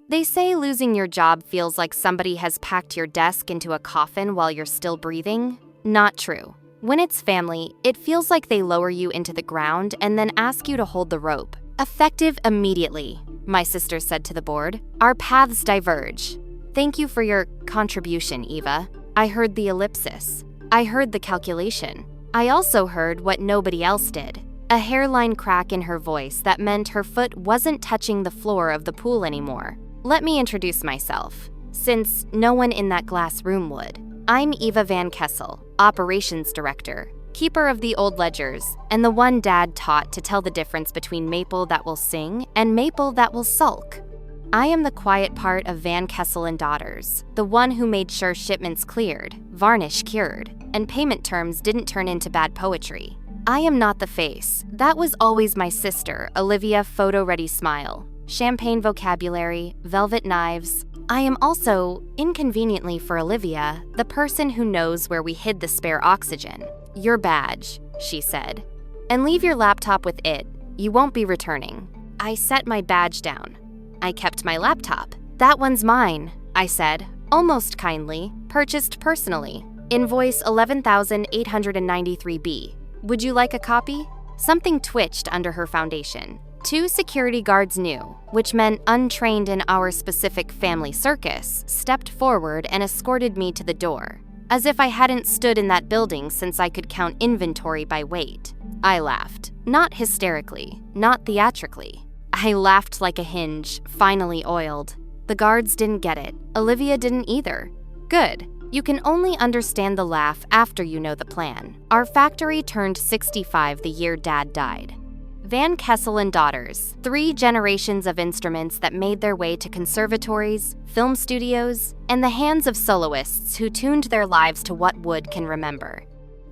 They say losing your job feels like somebody has packed your desk into a coffin while you're still breathing. Not true. When it's family, it feels like they lower you into the ground and then ask you to hold the rope. Effective immediately, my sister said to the board. Our paths diverge. Thank you for your contribution, Eva. I heard the ellipsis. I heard the calculation. I also heard what nobody else did. A hairline crack in her voice that meant her foot wasn't touching the floor of the pool anymore. Let me introduce myself, since no one in that glass room would. I'm Eva Van Kessel, Operations Director, keeper of the old ledgers, and the one Dad taught to tell the difference between maple that will sing and maple that will sulk. I am the quiet part of Van Kessel and Daughters, the one who made sure shipments cleared, varnish cured, and payment terms didn't turn into bad poetry. I am not the face. That was always my sister, Olivia. Photo-ready smile, champagne vocabulary, velvet knives. I am also, inconveniently for Olivia, the person who knows where we hid the spare oxygen. Your badge, she said. And leave your laptop with it. You won't be returning. I set my badge down. I kept my laptop. That one's mine, I said, almost kindly, purchased personally. Invoice 11,893B. Would you like a copy? Something twitched under her foundation. 2 security guards knew, which meant untrained in our specific family circus, stepped forward and escorted me to the door, as if I hadn't stood in that building since I could count inventory by weight. I laughed, not hysterically, not theatrically. I laughed like a hinge, finally oiled. The guards didn't get it. Olivia didn't either. Good. You can only understand the laugh after you know the plan. Our factory turned 65 the year Dad died. Van Kessel and Daughters, 3 generations of instruments that made their way to conservatories, film studios, and the hands of soloists who tuned their lives to what wood can remember.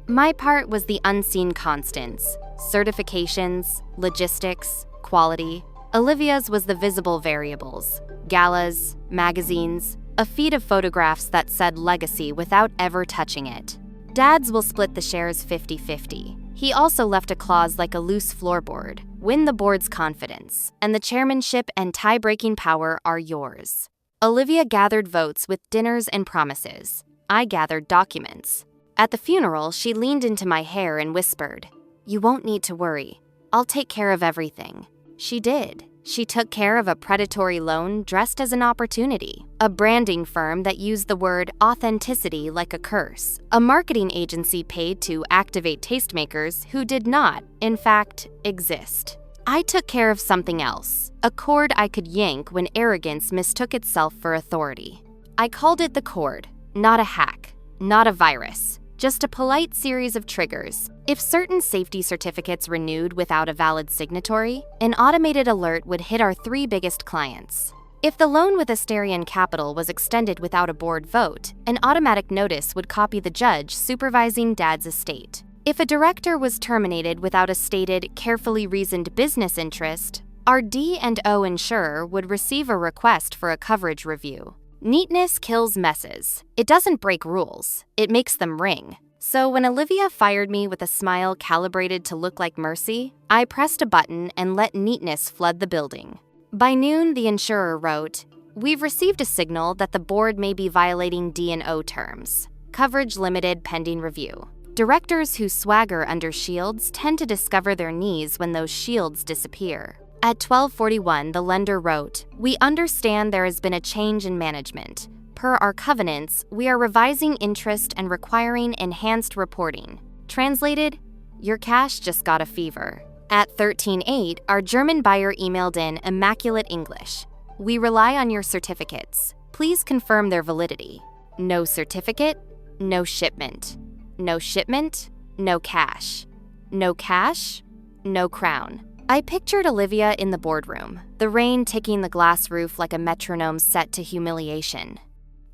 My part was the unseen constants, certifications, logistics, quality. Olivia's was the visible variables, galas, magazines, a feed of photographs that said legacy without ever touching it. Dad's will split the shares 50-50. He also left a clause like a loose floorboard. Win the board's confidence, and the chairmanship and tie-breaking power are yours. Olivia gathered votes with dinners and promises. I gathered documents. At the funeral, she leaned into my hair and whispered, "You won't need to worry. I'll take care of everything." She did. She took care of a predatory loan dressed as an opportunity, a branding firm that used the word authenticity like a curse, a marketing agency paid to activate tastemakers who did not, in fact, exist. I took care of something else, a cord I could yank when arrogance mistook itself for authority. I called it the cord, not a hack, not a virus, just a polite series of triggers. If certain safety certificates renewed without a valid signatory, an automated alert would hit our 3 biggest clients. If the loan with Asterion Capital was extended without a board vote, an automatic notice would copy the judge supervising Dad's estate. If a director was terminated without a stated, carefully reasoned business interest, our D&O insurer would receive a request for a coverage review. Neatness kills messes. It doesn't break rules. It makes them ring. So when Olivia fired me with a smile calibrated to look like mercy, I pressed a button and let neatness flood the building. By noon, the insurer wrote, "We've received a signal that the board may be violating D&O terms. Coverage limited pending review." Directors who swagger under shields tend to discover their knees when those shields disappear. At 12:41, the lender wrote, "We understand there has been a change in management. Per our covenants, we are revising interest and requiring enhanced reporting." Translated, your cash just got a fever. At 13:08, our German buyer emailed in immaculate English. "We rely on your certificates. Please confirm their validity." No certificate, no shipment. No shipment, no cash. No cash, no crown. I pictured Olivia in the boardroom, the rain ticking the glass roof like a metronome set to humiliation.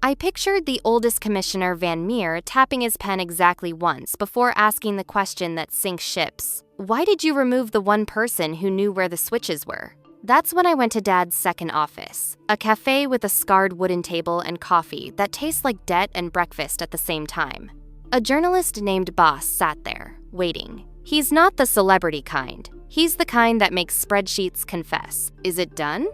I pictured the oldest commissioner, Van Meer, tapping his pen exactly once before asking the question that sinks ships. "Why did you remove the one person who knew where the switches were?" That's when I went to Dad's second office, a cafe with a scarred wooden table and coffee that tastes like debt and breakfast at the same time. A journalist named Boss sat there, waiting. He's not the celebrity kind. He's the kind that makes spreadsheets confess. "Is it done?"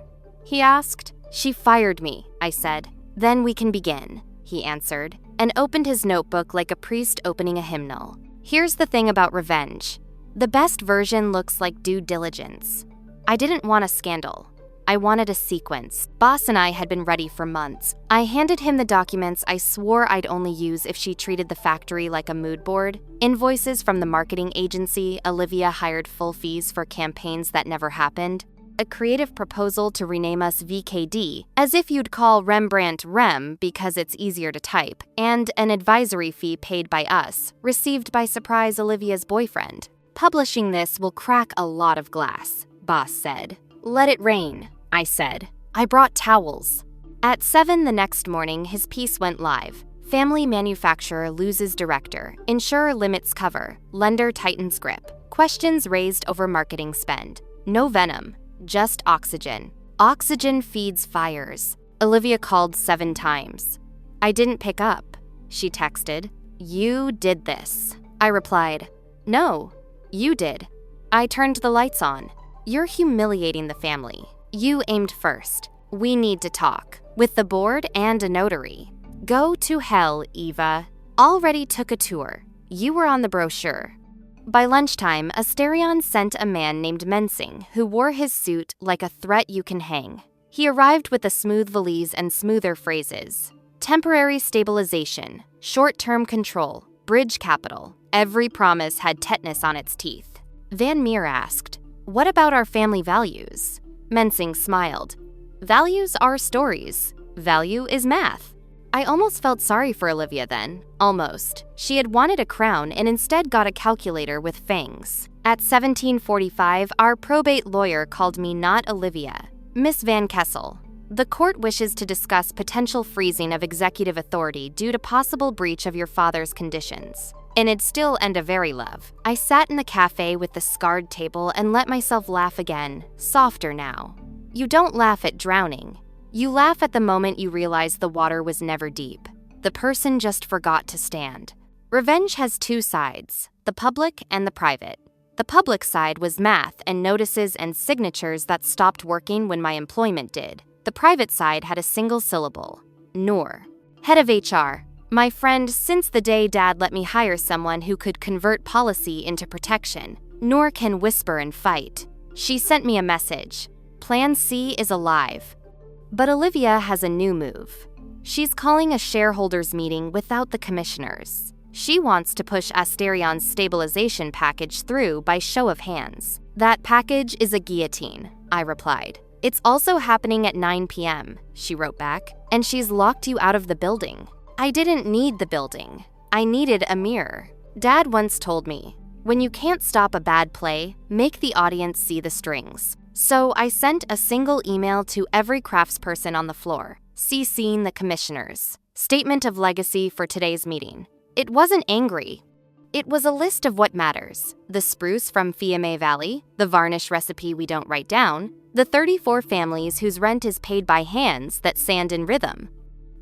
he asked. She fired me, I said. Then we can begin, he answered, and opened his notebook like a priest opening a hymnal. Here's the thing about revenge. The best version looks like due diligence. I didn't want a scandal. I wanted a sequence. Boss and I had been ready for months. I handed him the documents I swore I'd only use if she treated the factory like a mood board. Invoices from the marketing agency Olivia hired, full fees for campaigns that never happened. A creative proposal to rename us VKD, as if you'd call Rembrandt Rem because it's easier to type, and an advisory fee paid by us, received by surprise Olivia's boyfriend. Publishing this will crack a lot of glass, Boss said. Let it rain, I said. I brought towels. At 7 the next morning, his piece went live. Family manufacturer loses director. Insurer limits cover. Lender tightens grip. Questions raised over marketing spend. No venom, just oxygen. Oxygen feeds fires. Olivia called 7 times. I didn't pick up. She texted. You did this. I replied. No, you did. I turned the lights on. You're humiliating the family. You aimed first. We need to talk. With the board and a notary. Go to hell, Eva. Already took a tour. You were on the brochure. By lunchtime, Asterion sent a man named Mensing, who wore his suit like a threat you can hang. He arrived with a smooth valise and smoother phrases. Temporary stabilization, short-term control, bridge capital. Every promise had tetanus on its teeth. Van Meer asked, "What about our family values?" Mensing smiled. Values are stories. Value is math. I almost felt sorry for Olivia then. Almost. She had wanted a crown and instead got a calculator with fangs. At 17:45, our probate lawyer called me not Olivia, Miss Van Kessel. The court wishes to discuss potential freezing of executive authority due to possible breach of your father's conditions. And it'd still end a very love. I sat in the cafe with the scarred table and let myself laugh again, softer now. You don't laugh at drowning. You laugh at the moment you realize the water was never deep. The person just forgot to stand. Revenge has 2 sides, the public and the private. The public side was math and notices and signatures that stopped working when my employment did. The private side had a single syllable, Noor. Head of HR. My friend, since the day Dad let me hire someone who could convert policy into protection. Noor can whisper and fight. She sent me a message. Plan C is alive. But Olivia has a new move. She's calling a shareholders meeting without the commissioners. She wants to push Asterion's stabilization package through by show of hands. That package is a guillotine, I replied. It's also happening at 9 p.m., she wrote back, and she's locked you out of the building. I didn't need the building. I needed a mirror. Dad once told me, when you can't stop a bad play, make the audience see the strings. So I sent a single email to every craftsperson on the floor, CCing the commissioners. Statement of legacy for today's meeting. It wasn't angry. It was a list of what matters. The spruce from Fiume Valley, the varnish recipe we don't write down, the 34 families whose rent is paid by hands that sand in rhythm.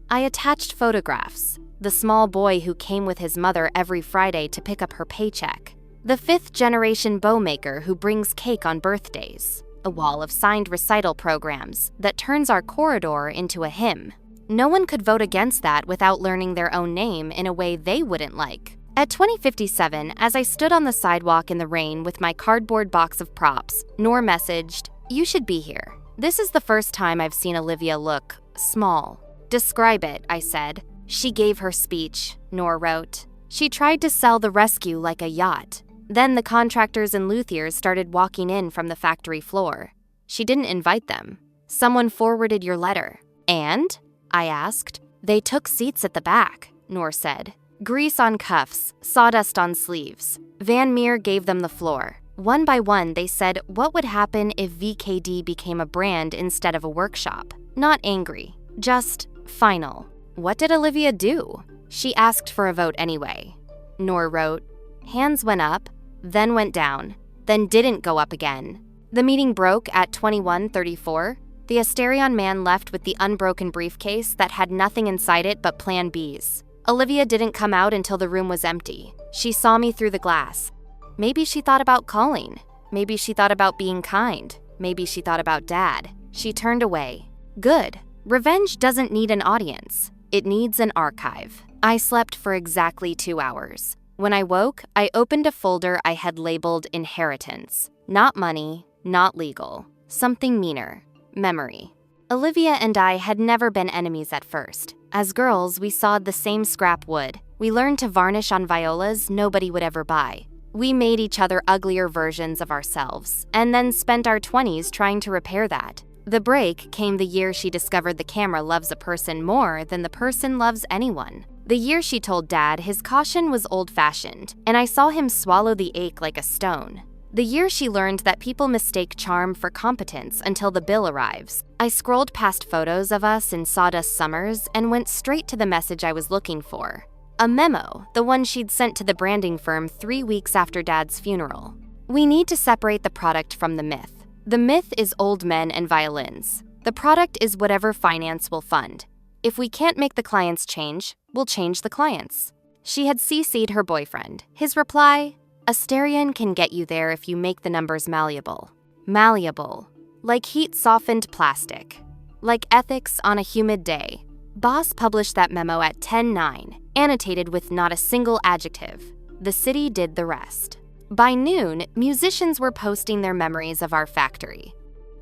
I attached photographs. The small boy who came with his mother every Friday to pick up her paycheck. The 5th-generation bow maker who brings cake on birthdays. A wall of signed recital programs that turns our corridor into a hymn. No one could vote against that without learning their own name in a way they wouldn't like. At 20:57, as I stood on the sidewalk in the rain with my cardboard box of props, Noor messaged, "You should be here." This is the first time I've seen Olivia look small. Describe it, I said. She gave her speech, Noor wrote. She tried to sell the rescue like a yacht. Then the contractors and luthiers started walking in from the factory floor. She didn't invite them. Someone forwarded your letter. And? I asked. They took seats at the back, Noor said. Grease on cuffs, sawdust on sleeves. Van Meer gave them the floor. One by one, they said what would happen if VKD became a brand instead of a workshop. Not angry, just final. What did Olivia do? She asked for a vote anyway. Noor wrote, hands went up, then went down, then didn't go up again. The meeting broke at 21:34. The Asterion man left with the unbroken briefcase that had nothing inside it but Plan Bs. Olivia didn't come out until the room was empty. She saw me through the glass. Maybe she thought about calling. Maybe she thought about being kind. Maybe she thought about Dad. She turned away. Good. Revenge doesn't need an audience. It needs an archive. I slept for exactly 2 hours. When I woke, I opened a folder I had labeled inheritance. Not money, not legal. Something meaner. Memory. Olivia and I had never been enemies at first. As girls, we sawed the same scrap wood. We learned to varnish on violas nobody would ever buy. We made each other uglier versions of ourselves, and then spent our 20s trying to repair that. The break came the year she discovered the camera loves a person more than the person loves anyone. The year she told Dad his caution was old-fashioned, and I saw him swallow the ache like a stone. The year she learned that people mistake charm for competence until the bill arrives. I scrolled past photos of us in sawdust summers and went straight to the message I was looking for. A memo, the one she'd sent to the branding firm 3 weeks after Dad's funeral. We need to separate the product from the myth. The myth is old men and violins. The product is whatever finance will fund. If we can't make the clients change, we'll change the clients. She had CC'd her boyfriend. His reply, Asterion can get you there if you make the numbers malleable. Malleable. Like heat-softened plastic. Like ethics on a humid day. Boss published that memo at 10:09, annotated with not a single adjective. The city did the rest. By noon, musicians were posting their memories of our factory.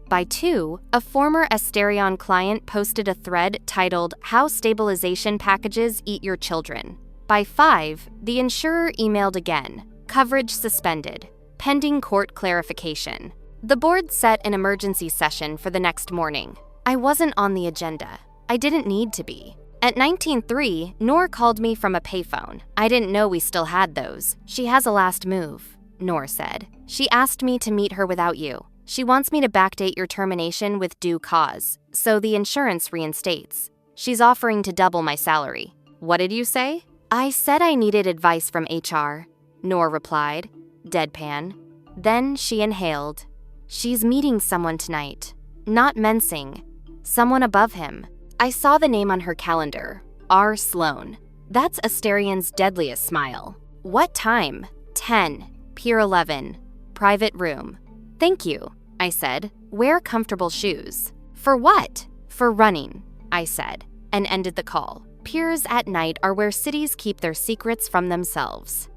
By 2, a former Asterion client posted a thread titled, How Stabilization Packages Eat Your Children. By 5, the insurer emailed again. Coverage suspended. Pending court clarification. The board set an emergency session for the next morning. I wasn't on the agenda. I didn't need to be. At 19:03, Noor called me from a payphone. I didn't know we still had those. She has a last move, Noor said. She asked me to meet her without you. She wants me to backdate your termination with due cause, so the insurance reinstates. She's offering to double my salary. What did you say? I said I needed advice from HR, Noor replied, deadpan. Then she inhaled. She's meeting someone tonight. Not Mensing. Someone above him. I saw the name on her calendar. R. Sloan. That's Asterion's deadliest smile. What time? 10. Pier 11. Private room. Thank you, I said. Wear comfortable shoes. For what? For running, I said, and ended the call. Piers at night are where cities keep their secrets from themselves.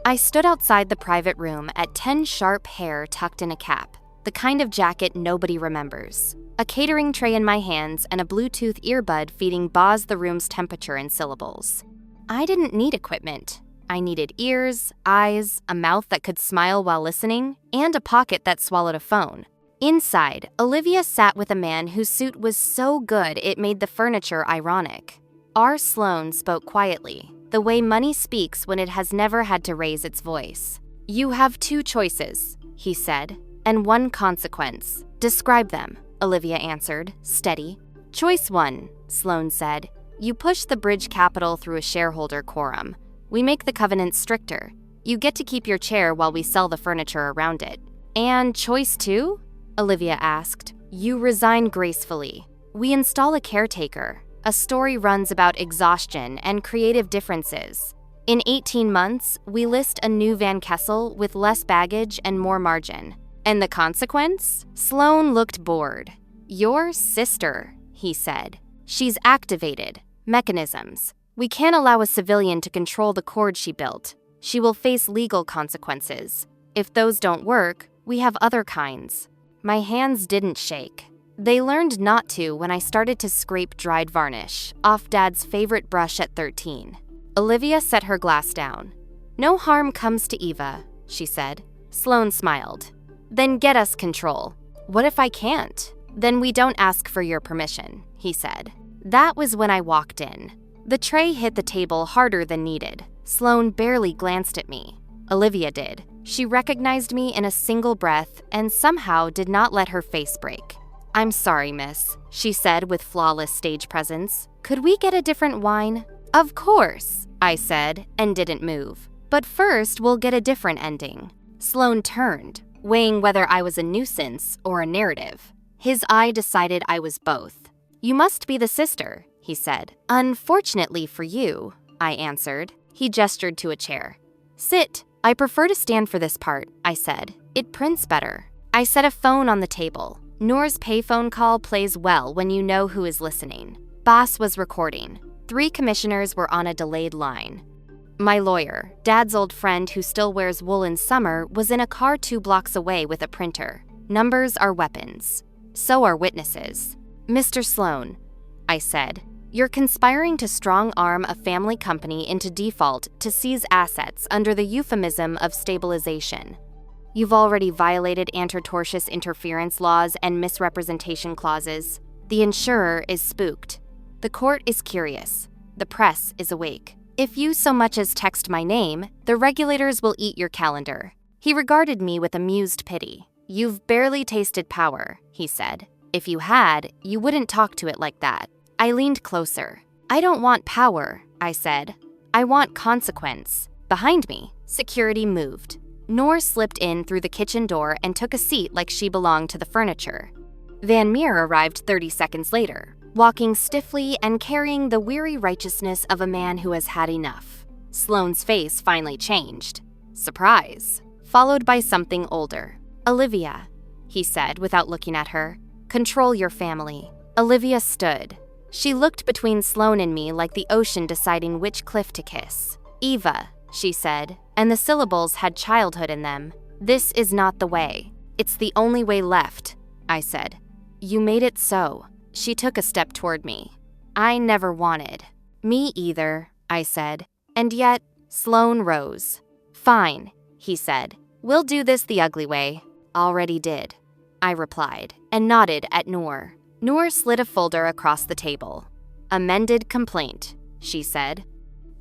I stood outside the private room at 10 sharp hair tucked in a cap, the kind of jacket nobody remembers. A catering tray in my hands and a Bluetooth earbud feeding Boz the room's temperature in syllables. I didn't need equipment. I needed ears, eyes, a mouth that could smile while listening, and a pocket that swallowed a phone. Inside, Olivia sat with a man whose suit was so good it made the furniture ironic. R. Sloan spoke quietly, the way money speaks when it has never had to raise its voice. You have 2 choices, he said, and 1 consequence. Describe them, Olivia answered, steady. Choice 1, Sloan said. You push the bridge capital through a shareholder quorum. We make the covenant stricter. You get to keep your chair while we sell the furniture around it. And choice 2? Olivia asked. You resign gracefully. We install a caretaker. A story runs about exhaustion and creative differences. In 18 months, we list a new Van Kessel with less baggage and more margin. And the consequence? Sloan looked bored. Your sister, he said. She's activated. Mechanisms. We can't allow a civilian to control the cord she built. She will face legal consequences. If those don't work, we have other kinds. My hands didn't shake. They learned not to when I started to scrape dried varnish off Dad's favorite brush at 13. Olivia set her glass down. No harm comes to Eva, she said. Sloan smiled. Then get us control. What if I can't? Then we don't ask for your permission, he said. That was when I walked in. The tray hit the table harder than needed. Sloan barely glanced at me. Olivia did. She recognized me in a single breath and somehow did not let her face break. I'm sorry, miss, she said with flawless stage presence. Could we get a different wine? Of course, I said, and didn't move. But first, we'll get a different ending. Sloan turned, weighing whether I was a nuisance or a narrative. His eye decided I was both. You must be the sister, he said. Unfortunately for you, I answered. He gestured to a chair. Sit. I prefer to stand for this part, I said. It prints better. I set a phone on the table. Noor's payphone call plays well when you know who is listening. Boss was recording. 3 commissioners were on a delayed line. My lawyer, Dad's old friend who still wears wool in summer, was in a car 2 blocks away with a printer. Numbers are weapons. So are witnesses. Mr. Sloan, I said, you're conspiring to strong-arm a family company into default to seize assets under the euphemism of stabilization. You've already violated anti-tortious interference laws and misrepresentation clauses. The insurer is spooked. The court is curious. The press is awake. If you so much as text my name, the regulators will eat your calendar. He regarded me with amused pity. You've barely tasted power, he said. If you had, you wouldn't talk to it like that. I leaned closer. I don't want power, I said. I want consequence. Behind me, security moved. Noor slipped in through the kitchen door and took a seat like she belonged to the furniture. Van Meer arrived 30 seconds later, walking stiffly and carrying the weary righteousness of a man who has had enough. Sloane's face finally changed. Surprise, followed by something older. Olivia, he said without looking at her. Control your family. Olivia stood. She looked between Sloane and me like the ocean deciding which cliff to kiss. Eva, she said, and the syllables had childhood in them. This is not the way. It's the only way left, I said. You made it so. She took a step toward me. I never wanted. Me either, I said. And yet, Sloane rose. Fine, he said. We'll do this the ugly way. Already did, I replied, and nodded at Noor. Noor slid a folder across the table. Amended complaint, she said.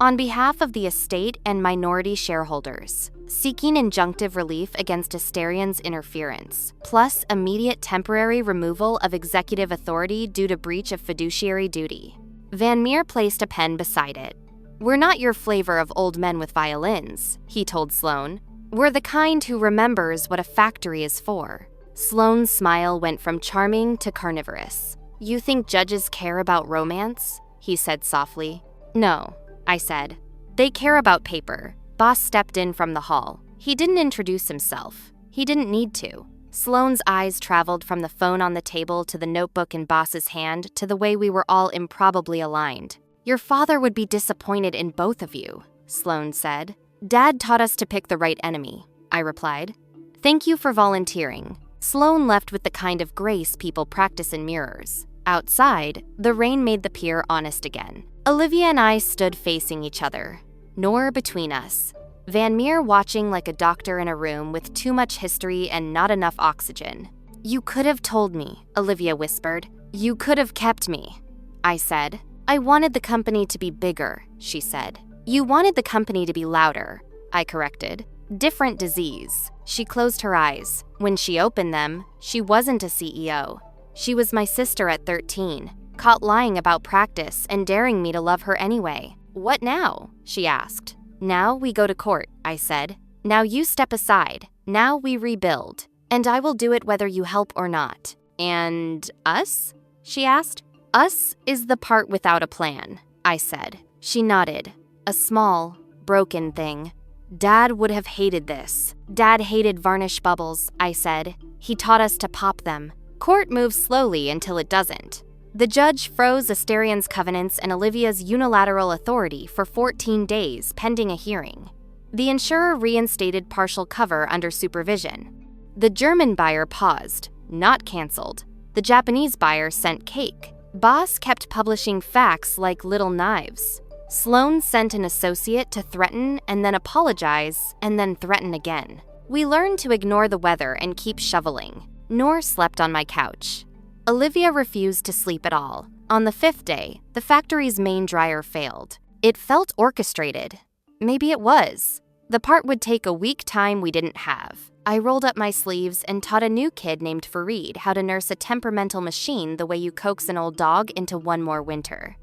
On behalf of the estate and minority shareholders, seeking injunctive relief against Asterian's interference, plus immediate temporary removal of executive authority due to breach of fiduciary duty. Van Meer placed a pen beside it. We're not your flavor of old men with violins, he told Sloane. We're the kind who remembers what a factory is for. Sloane's smile went from charming to carnivorous. You think judges care about romance? He said softly. No, I said. They care about paper. Boss stepped in from the hall. He didn't introduce himself. He didn't need to. Sloane's eyes traveled from the phone on the table to the notebook in Boss's hand to the way we were all improbably aligned. Your father would be disappointed in both of you, Sloane said. Dad taught us to pick the right enemy, I replied. Thank you for volunteering. Sloane left with the kind of grace people practice in mirrors. Outside, the rain made the pier honest again. Olivia and I stood facing each other, Noor between us. Van Meer watching like a doctor in a room with too much history and not enough oxygen. You could have told me, Olivia whispered. You could have kept me, I said. I wanted the company to be bigger, she said. You wanted the company to be louder, I corrected. Different disease. She closed her eyes. When she opened them, she wasn't a CEO. She was my sister at 13, caught lying about practice and daring me to love her anyway. What now? She asked. Now we go to court, I said. Now you step aside. Now we rebuild. And I will do it whether you help or not. And us? She asked. Us is the part without a plan, I said. She nodded. A small, broken thing. Dad would have hated this. Dad hated varnish bubbles, I said. He taught us to pop them. Court moves slowly until it doesn't. The judge froze Asterian's covenants and Olivia's unilateral authority for 14 days pending a hearing. The insurer reinstated partial cover under supervision. The German buyer paused, not canceled. The Japanese buyer sent cake. Boss kept publishing facts like little knives. Sloane sent an associate to threaten and then apologize and then threaten again. We learned to ignore the weather and keep shoveling. Noor slept on my couch. Olivia refused to sleep at all. On the 5th day, the factory's main dryer failed. It felt orchestrated. Maybe it was. The part would take a week time we didn't have. I rolled up my sleeves and taught a new kid named Fareed how to nurse a temperamental machine the way you coax an old dog into one more winter.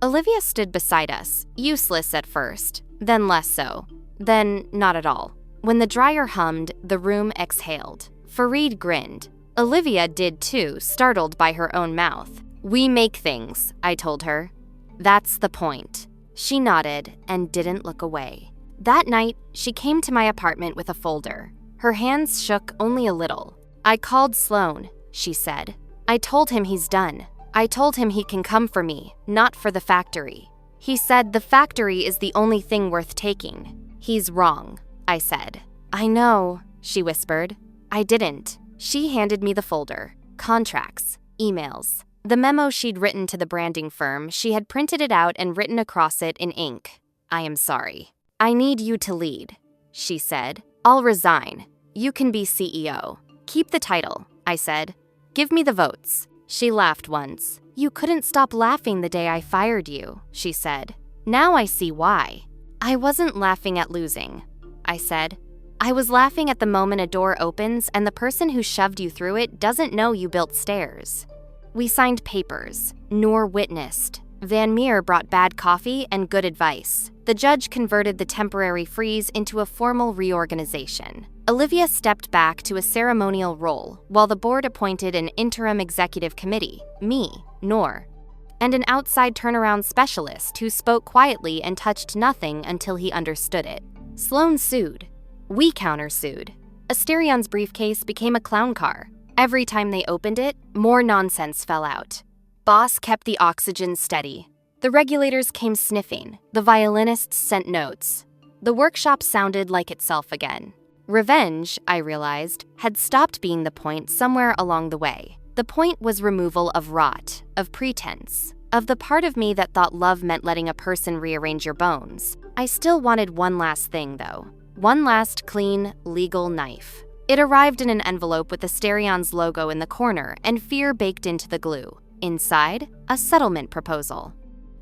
Olivia stood beside us, useless at first, then less so, then not at all. When the dryer hummed, the room exhaled. Fareed grinned. Olivia did too, startled by her own mouth. We make things, I told her. That's the point. She nodded and didn't look away. That night, she came to my apartment with a folder. Her hands shook only a little. I called Sloane. she said. I told him he's done. I told him he can come for me, not for the factory. He said the factory is the only thing worth taking. He's wrong, I said. I know, she whispered. I didn't. She handed me the folder. Contracts, emails. The memo she'd written to the branding firm, she had printed it out and written across it in ink. I am sorry. I need you to lead, she said. I'll resign. You can be CEO. Keep the title, I said. Give me the votes. She laughed once. You couldn't stop laughing the day I fired you, she said. Now I see why. I wasn't laughing at losing, I said. I was laughing at the moment a door opens and the person who shoved you through it doesn't know you built stairs. We signed papers. Noor witnessed. Van Meer brought bad coffee and good advice. The judge converted the temporary freeze into a formal reorganization. Olivia stepped back to a ceremonial role, while the board appointed an interim executive committee, me, Noor, and an outside turnaround specialist who spoke quietly and touched nothing until he understood it. Sloan sued. We countersued. Asterion's briefcase became a clown car. Every time they opened it, more nonsense fell out. Boss kept the oxygen steady. The regulators came sniffing. The violinists sent notes. The workshop sounded like itself again. Revenge, I realized, had stopped being the point somewhere along the way. The point was removal of rot, of pretense, of the part of me that thought love meant letting a person rearrange your bones. I still wanted one last thing, though. One last clean, legal knife. It arrived in an envelope with Asterion's logo in the corner and fear baked into the glue. Inside, a settlement proposal.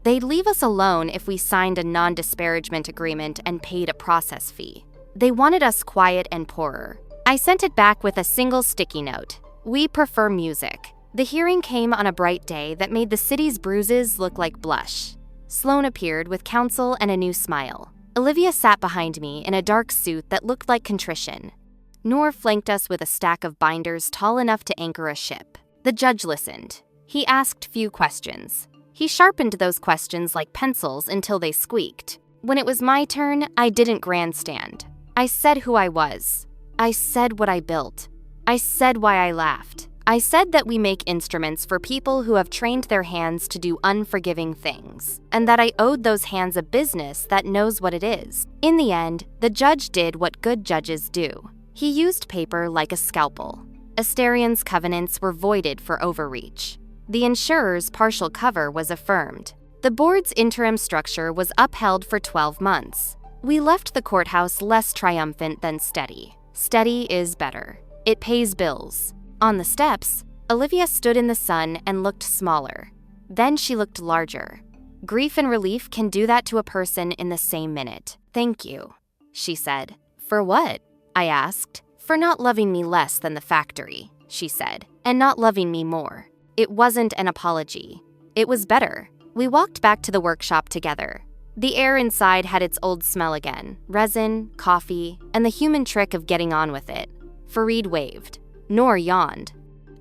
They'd leave us alone if we signed a non-disparagement agreement and paid a process fee. They wanted us quiet and poorer. I sent it back with a single sticky note. We prefer music. The hearing came on a bright day that made the city's bruises look like blush. Sloan appeared with counsel and a new smile. Olivia sat behind me in a dark suit that looked like contrition. Noor flanked us with a stack of binders tall enough to anchor a ship. The judge listened. He asked few questions. He sharpened those questions like pencils until they squeaked. When it was my turn, I didn't grandstand. I said who I was. I said what I built. I said why I laughed. I said that we make instruments for people who have trained their hands to do unforgiving things, and that I owed those hands a business that knows what it is. In the end, the judge did what good judges do. He used paper like a scalpel. Asterion's covenants were voided for overreach. The insurer's partial cover was affirmed. The board's interim structure was upheld for 12 months. We left the courthouse less triumphant than steady. Steady is better. It pays bills. On the steps, Olivia stood in the sun and looked smaller. Then she looked larger. Grief and relief can do that to a person in the same minute. Thank you, she said. For what? I asked. For not loving me less than the factory, she said, and not loving me more. It wasn't an apology. It was better. We walked back to the workshop together. The air inside had its old smell again, resin, coffee, and the human trick of getting on with it. Fareed waved. Noor yawned.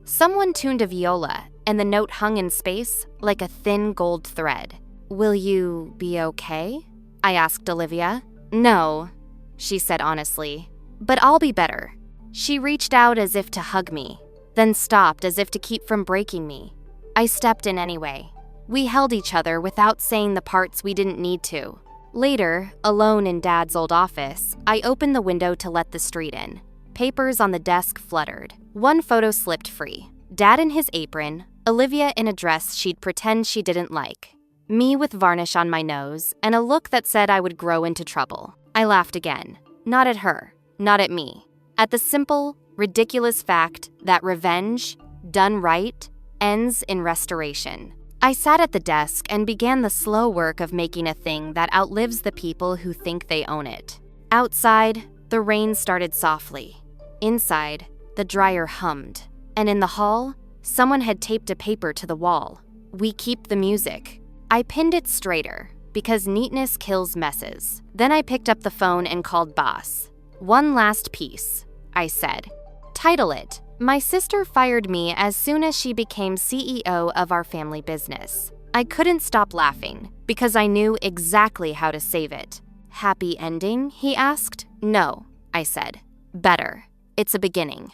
Someone tuned a viola, and the note hung in space like a thin gold thread. Will you be okay? I asked Olivia. No, she said honestly, but I'll be better. She reached out as if to hug me, then stopped as if to keep from breaking me. I stepped in anyway. We held each other without saying the parts we didn't need to. Later, alone in Dad's old office, I opened the window to let the street in. Papers on the desk fluttered. One photo slipped free. Dad in his apron, Olivia in a dress she'd pretend she didn't like. Me with varnish on my nose and a look that said I would grow into trouble. I laughed again. Not at her. Not at me. At the simple, ridiculous fact that revenge, done right, ends in restoration. I sat at the desk and began the slow work of making a thing that outlives the people who think they own it. Outside, the rain started softly. Inside, the dryer hummed. And in the hall, someone had taped a paper to the wall. We keep the music. I pinned it straighter, because neatness kills messes. Then I picked up the phone and called Boss. One last piece, I said. Title it, My Sister Fired Me As Soon as She Became CEO of Our Family Business. I couldn't stop laughing, because I knew exactly how to save it. Happy ending, he asked. No, I said. Better. It's a beginning.